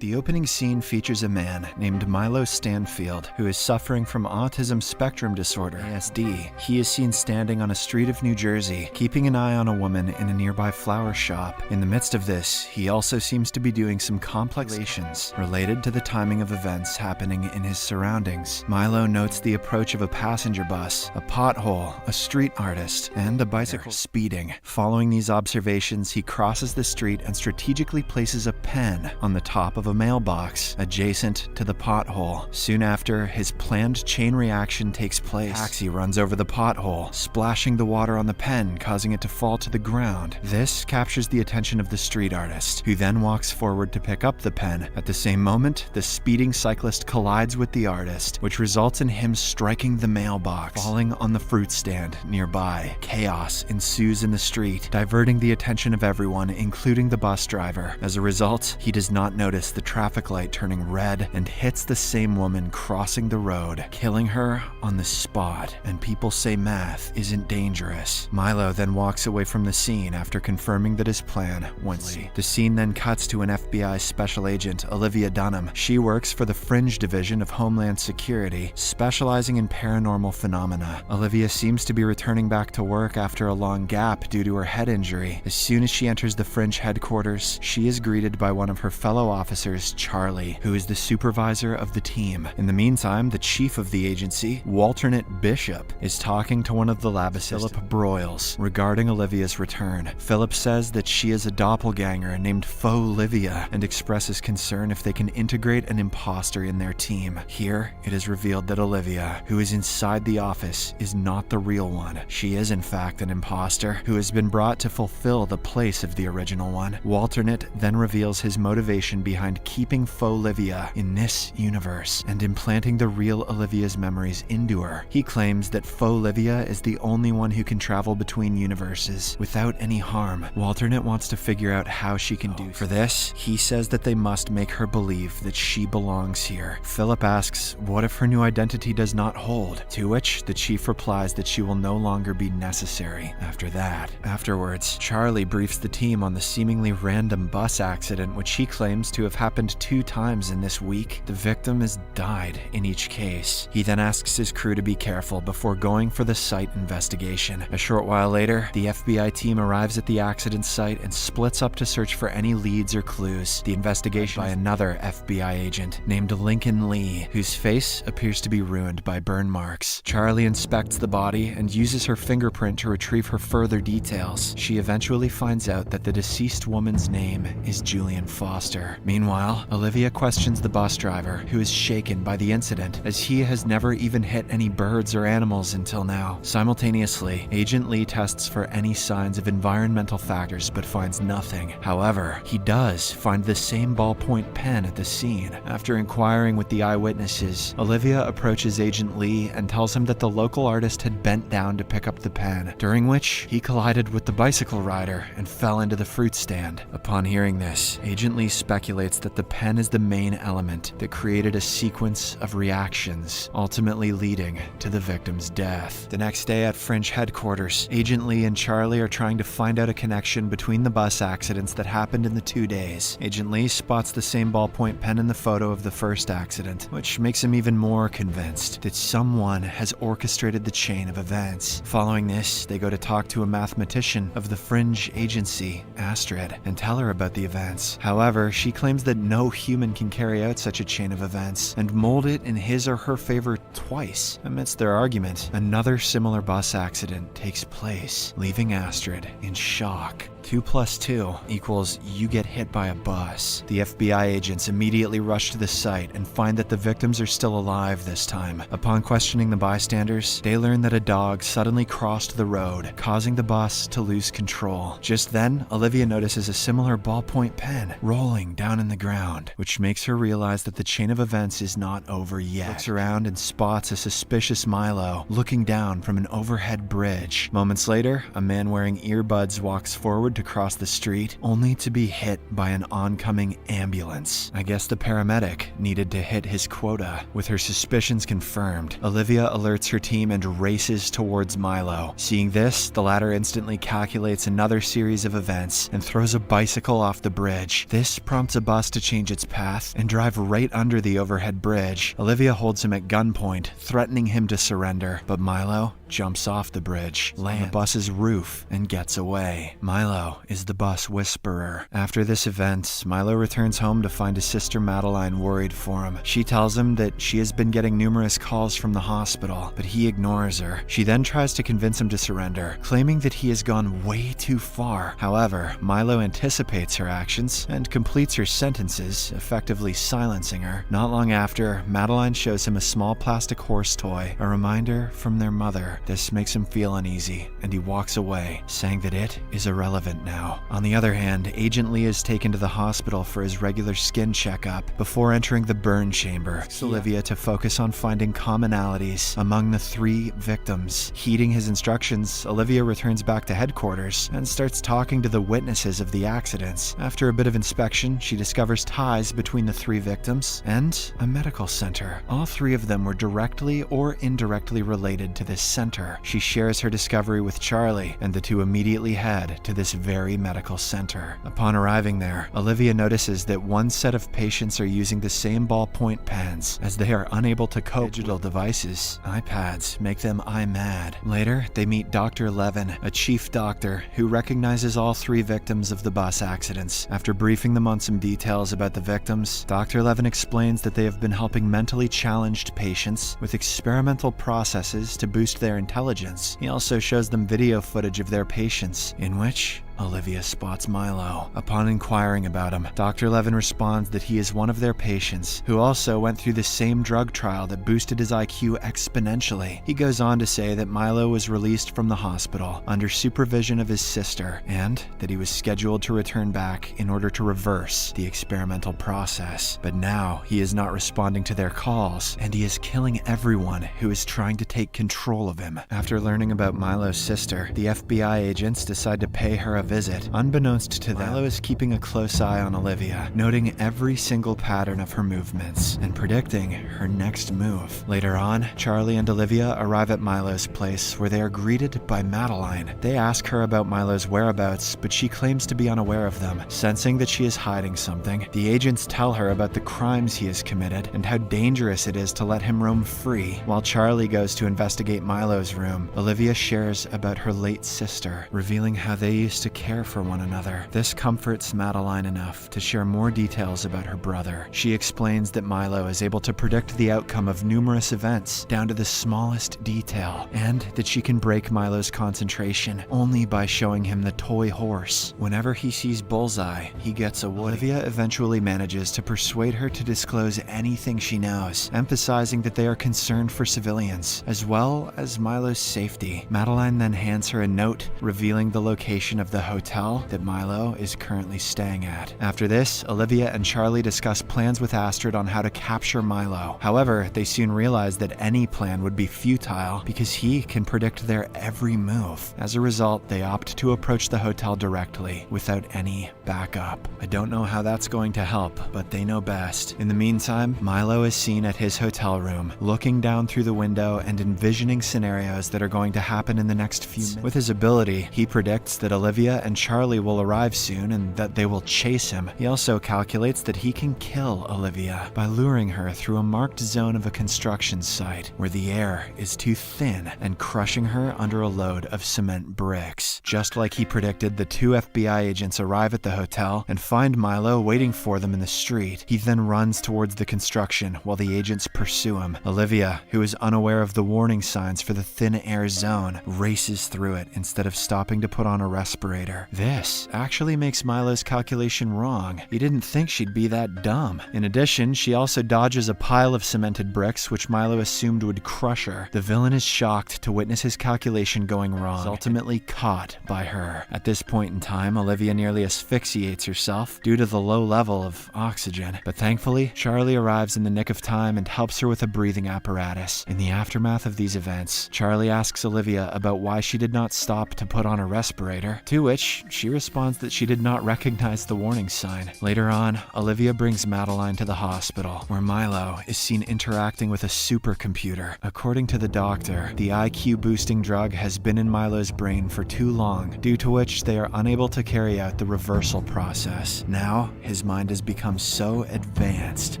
The opening scene features a man named Milo Stanfield who is suffering from autism spectrum disorder, ASD. He is seen standing on a street of New Jersey, keeping an eye on a woman in a nearby flower shop. In the midst of this, he also seems to be doing some complex calculations related to the timing of events happening in his surroundings. Milo notes the approach of a passenger bus, a pothole, a street artist, and a bicycle speeding. Following these observations, he crosses the street and strategically places a pen on the top of a mailbox adjacent to the pothole. Soon after, his planned chain reaction takes place. A taxi runs over the pothole, splashing the water on the pen, causing it to fall to the ground. This captures the attention of the street artist, who then walks forward to pick up the pen. At the same moment, the speeding cyclist collides with the artist, which results in him striking the mailbox, falling on the fruit stand nearby. Chaos ensues in the street, diverting the attention of everyone, including the bus driver. As a result, he does not notice the traffic light turning red and hits the same woman crossing the road, killing her on the spot. And people say math isn't dangerous. Milo then walks away from the scene after confirming that his plan went well. The scene then cuts to an FBI special agent, Olivia Dunham. She works for the Fringe Division of Homeland Security, specializing in paranormal phenomena. Olivia seems to be returning back to work after a long gap due to her head injury. As soon as she enters the Fringe headquarters, she is greeted by one of her fellow officers, Charlie, who is the supervisor of the team. In the meantime, the chief of the agency, Walternate Bishop, is talking to one of the lab assistants, Philip Broyles, regarding Olivia's return. Philip says that she is a doppelganger named Faux-Livia and expresses concern if they can integrate an imposter in their team. Here, it is revealed that Olivia, who is inside the office, is not the real one. She is in fact an imposter who has been brought to fulfill the place of the original one. Walternate then reveals his motivation behind keeping Faux-Livia in this universe and implanting the real Olivia's memories into her. He claims that Faux-Livia is the only one who can travel between universes without any harm. Walternate wants to figure out how she can do so. For this, he says that they must make her believe that she belongs here. Philip asks, what if her new identity does not hold? To which the chief replies that she will no longer be necessary after that. Afterwards, Charlie briefs the team on the seemingly random bus accident which he claims to have happened 2 times in this week. The victim has died in each case. He then asks his crew to be careful before going for the site investigation. A short while later, the FBI team arrives at the accident site and splits up to search for any leads or clues. The investigation by another FBI agent named Lincoln Lee, whose face appears to be ruined by burn marks. Charlie inspects the body and uses her fingerprint to retrieve her further details. She eventually finds out that the deceased woman's name is Julian Foster. Meanwhile, Olivia questions the bus driver, who is shaken by the incident, as he has never even hit any birds or animals until now. Simultaneously, Agent Lee tests for any signs of environmental factors but finds nothing. However, he does find the same ballpoint pen at the scene. After inquiring with the eyewitnesses, Olivia approaches Agent Lee and tells him that the local artist had bent down to pick up the pen, during which he collided with the bicycle rider and fell into the fruit stand. Upon hearing this, Agent Lee speculates that the pen is the main element that created a sequence of reactions, ultimately leading to the victim's death. The next day at Fringe headquarters, Agent Lee and Charlie are trying to find out a connection between the bus accidents that happened in the 2 days. Agent Lee spots the same ballpoint pen in the photo of the first accident, which makes him even more convinced that someone has orchestrated the chain of events. Following this, they go to talk to a mathematician of the Fringe agency, Astrid, and tell her about the events. However, she claims that no human can carry out such a chain of events and mold it in his or her favor twice. Amidst their argument, another similar bus accident takes place, leaving Astrid in shock. 2 + 2 equals you get hit by a bus. The FBI agents immediately rush to the site and find that the victims are still alive this time. Upon questioning the bystanders, they learn that a dog suddenly crossed the road, causing the bus to lose control. Just then, Olivia notices a similar ballpoint pen rolling down in the ground, which makes her realize that the chain of events is not over yet. She looks around and spots a suspicious Milo looking down from an overhead bridge. Moments later, a man wearing earbuds walks forward to cross the street, only to be hit by an oncoming ambulance. I guess the paramedic needed to hit his quota. With her suspicions confirmed, Olivia alerts her team and races towards Milo. Seeing this, the latter instantly calculates another series of events and throws a bicycle off the bridge. This prompts a bus to change its path and drive right under the overhead bridge. Olivia holds him at gunpoint, threatening him to surrender, but Milo jumps off the bridge, lands on the bus's roof, and gets away. Milo is the bus whisperer. After this event, Milo returns home to find his sister Madeline worried for him. She tells him that she has been getting numerous calls from the hospital, but he ignores her. She then tries to convince him to surrender, claiming that he has gone way too far. However, Milo anticipates her actions and completes her sentences, effectively silencing her. Not long after, Madeline shows him a small plastic horse toy, a reminder from their mother. This makes him feel uneasy, and he walks away, saying that it is irrelevant now. On the other hand, Agent Lee is taken to the hospital for his regular skin checkup before entering the burn chamber. Olivia to focus on finding commonalities among the 3 victims. Heeding his instructions, Olivia returns back to headquarters and starts talking to the witnesses of the accidents. After a bit of inspection, she discovers ties between the 3 victims and a medical center. All 3 of them were directly or indirectly related to this center. She shares her discovery with Charlie, and the two immediately head to this very medical center. Upon arriving there, Olivia notices that one set of patients are using the same ballpoint pens, as they are unable to cope with digital devices. iPads make them eye-mad. Later, they meet Dr. Levin, a chief doctor who recognizes all 3 victims of the bus accidents. After briefing them on some details about the victims, Dr. Levin explains that they have been helping mentally challenged patients with experimental processes to boost their intelligence. He also shows them video footage of their patients, in which Olivia spots Milo. Upon inquiring about him, Dr. Levin responds that he is one of their patients who also went through the same drug trial that boosted his IQ exponentially. He goes on to say that Milo was released from the hospital under supervision of his sister, and that he was scheduled to return back in order to reverse the experimental process. But now he is not responding to their calls, and he is killing everyone who is trying to take control of him. After learning about Milo's sister, the FBI agents decide to pay her a visit. Unbeknownst to them, Milo is keeping a close eye on Olivia, noting every single pattern of her movements and predicting her next move. Later on, Charlie and Olivia arrive at Milo's place, where they are greeted by Madeline. They ask her about Milo's whereabouts, but she claims to be unaware of them. Sensing that she is hiding something, the agents tell her about the crimes he has committed and how dangerous it is to let him roam free. While Charlie goes to investigate Milo's room, Olivia shares about her late sister, revealing how they used to care for one another. This comforts Madeline enough to share more details about her brother. She explains that Milo is able to predict the outcome of numerous events down to the smallest detail, and that she can break Milo's concentration only by showing him the toy horse. Whenever he sees Bullseye, he gets a woody. Olivia eventually manages to persuade her to disclose anything she knows, emphasizing that they are concerned for civilians, as well as Milo's safety. Madeline then hands her a note revealing the location of the hotel that Milo is currently staying at. After this, Olivia and Charlie discuss plans with Astrid on how to capture Milo. However, they soon realize that any plan would be futile because he can predict their every move. As a result, they opt to approach the hotel directly without any backup. I don't know how that's going to help, but they know best. In the meantime, Milo is seen at his hotel room, looking down through the window and envisioning scenarios that are going to happen in the next few minutes. With his ability, he predicts that Olivia and Charlie will arrive soon and that they will chase him. He also calculates that he can kill Olivia by luring her through a marked zone of a construction site where the air is too thin and crushing her under a load of cement bricks. Just like he predicted, the 2 FBI agents arrive at the hotel and find Milo waiting for them in the street. He then runs towards the construction while the agents pursue him. Olivia, who is unaware of the warning signs for the thin air zone, races through it instead of stopping to put on a respirator. This actually makes Milo's calculation wrong. He didn't think she'd be that dumb. In addition, she also dodges a pile of cemented bricks which Milo assumed would crush her. The villain is shocked to witness his calculation going wrong, ultimately caught by her. At this point in time, Olivia nearly asphyxiates herself due to the low level of oxygen, but thankfully, Charlie arrives in the nick of time and helps her with a breathing apparatus. In the aftermath of these events, Charlie asks Olivia about why she did not stop to put on a respirator, to which she responds that she did not recognize the warning sign. Later on, Olivia brings Madeline to the hospital, where Milo is seen interacting with a supercomputer. According to the doctor, the IQ-boosting drug has been in Milo's brain for too long, due to which they are unable to carry out the reversal process. Now, his mind has become so advanced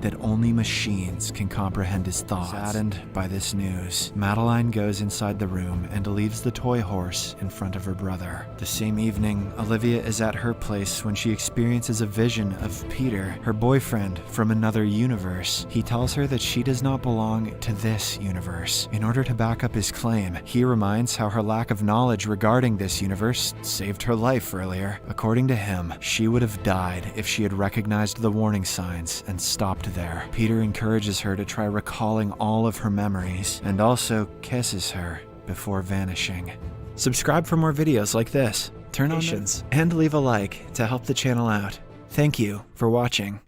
that only machines can comprehend his thoughts. Saddened by this news, Madeline goes inside the room and leaves the toy horse in front of her brother. The same evening, Olivia is at her place when she experiences a vision of Peter, her boyfriend from another universe. He tells her that she does not belong to this universe. In order to back up his claim, he reminds how her lack of knowledge regarding this universe saved her life earlier. According to him, she would have died if she had recognized the warning signs and stopped there. Peter encourages her to try recalling all of her memories and also kisses her before vanishing. Subscribe for more videos like this, turn on notifications, and leave a like to help the channel out. Thank you for watching.